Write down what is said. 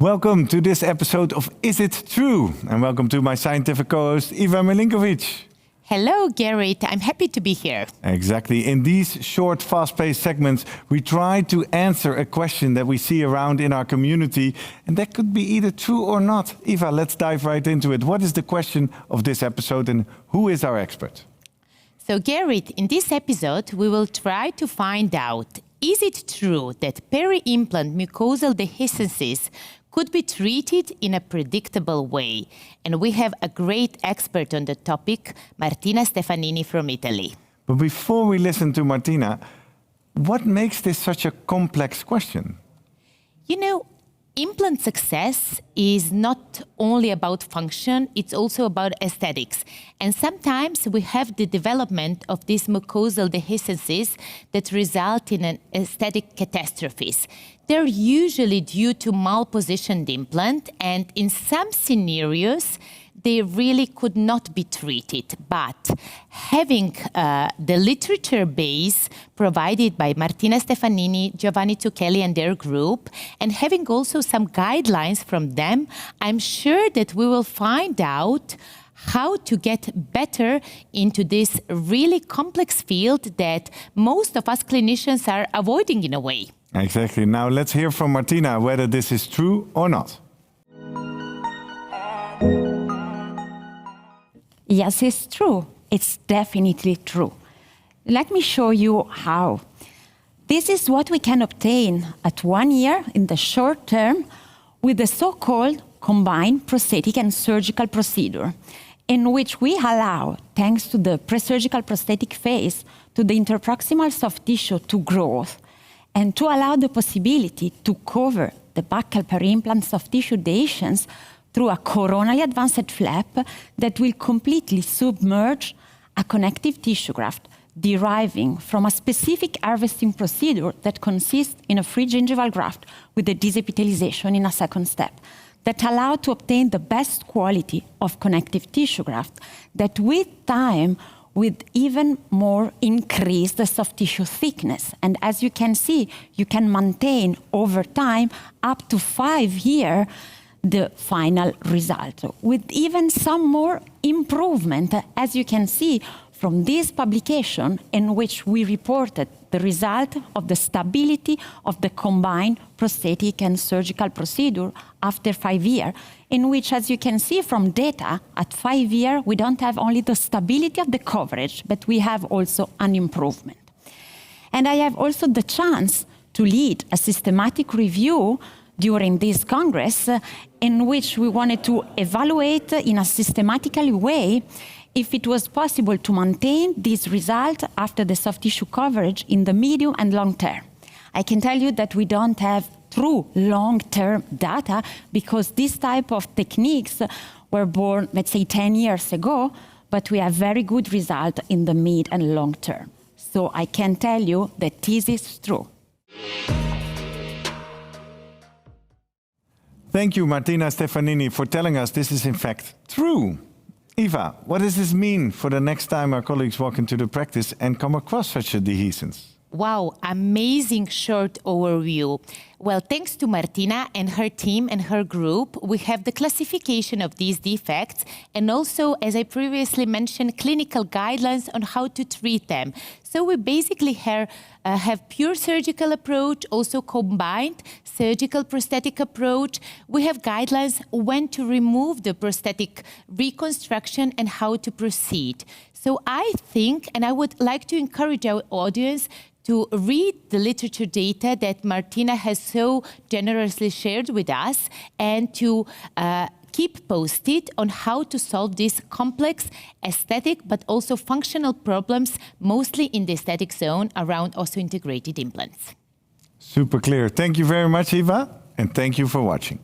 Welcome to this episode of Is It True? And welcome to my scientific co-host, Iva Milinkovic. Hello, Gerrit. I'm happy to be here. Exactly. In these short, fast-paced segments, we try to answer a question that we see around in our community, and that could be either true or not. Iva, let's dive right into it. What is the question of this episode, and who is our expert? So, Gerrit, in this episode, we will try to find out, is it true that peri-implant mucosal dehiscences could be treated in a predictable way? And we have a great expert on the topic, Martina Stefanini from Italy. But before we listen to Martina, what makes this such a complex question? You know, implant success is not only about function, it's also about aesthetics. And sometimes we have the development of these mucosal dehiscences that result in an aesthetic catastrophes. They're usually due to malpositioned implant, and in some scenarios, they really could not be treated. But having the literature base provided by Martina Stefanini, Giovanni Zucchelli and their group, and having also some guidelines from them, I'm sure that we will find out how to get better into this really complex field that most of us clinicians are avoiding in a way. Exactly. Now let's hear from Martina whether this is true or not. Yes, it's true. It's definitely true. Let me show you how. This is what we can obtain at 1 year in the short term with the so-called combined prosthetic and surgical procedure, in which we allow, thanks to the pre-surgical prosthetic phase, to the interproximal soft tissue to grow and to allow the possibility to cover the buccal peri-implant soft tissue dehiscence through a coronally advanced flap that will completely submerge a connective tissue graft deriving from a specific harvesting procedure that consists in a free gingival graft with a desepithelialization in a second step that allow to obtain the best quality of connective tissue graft that with time with even more increase the soft tissue thickness. And as you can see, you can maintain over time up to 5 years the final result, with even some more improvement, as you can see from this publication in which we reported the result of the stability of the combined prosthetic and surgical procedure after 5 years, in which, as you can see from data, at 5 years, we don't have only the stability of the coverage, but we have also an improvement. And I have also the chance to lead a systematic review during this Congress in which we wanted to evaluate in a systematical way if it was possible to maintain this result after the soft tissue coverage in the medium and long term. I can tell you that we don't have true long-term data because this type of techniques were born, let's say, 10 years ago, but we have very good result in the mid and long term. So I can tell you that this is true. Thank you, Martina Stefanini, for telling us this is in fact true. Iva, what does this mean for the next time our colleagues walk into the practice and come across such a dehiscence? Wow, amazing short overview. Well, thanks to Martina and her team and her group, we have the classification of these defects and also, as I previously mentioned, clinical guidelines on how to treat them. So we basically have pure surgical approach, also combined surgical prosthetic approach. We have guidelines when to remove the prosthetic reconstruction and how to proceed. So I think, and I would like to encourage our audience to read the literature data that Martina has so generously shared with us and to keep posted on how to solve these complex aesthetic but also functional problems, mostly in the aesthetic zone around osseointegrated implants. Super clear. Thank you very much, Iva, and thank you for watching.